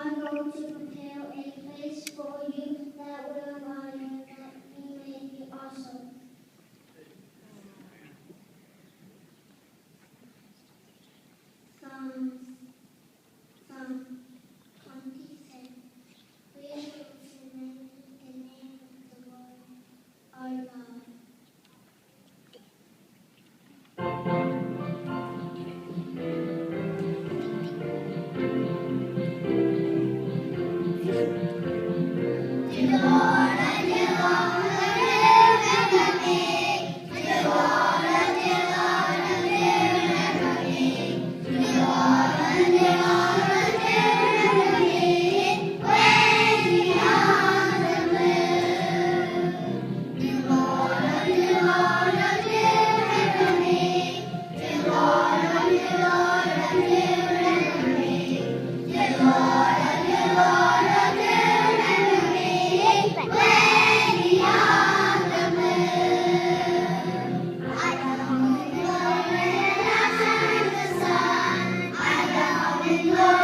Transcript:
I'm going to prepare a place for you that will remind you that you may be awesome. Psalm 27. Praise the name of the Lord our God. I love you, Lord.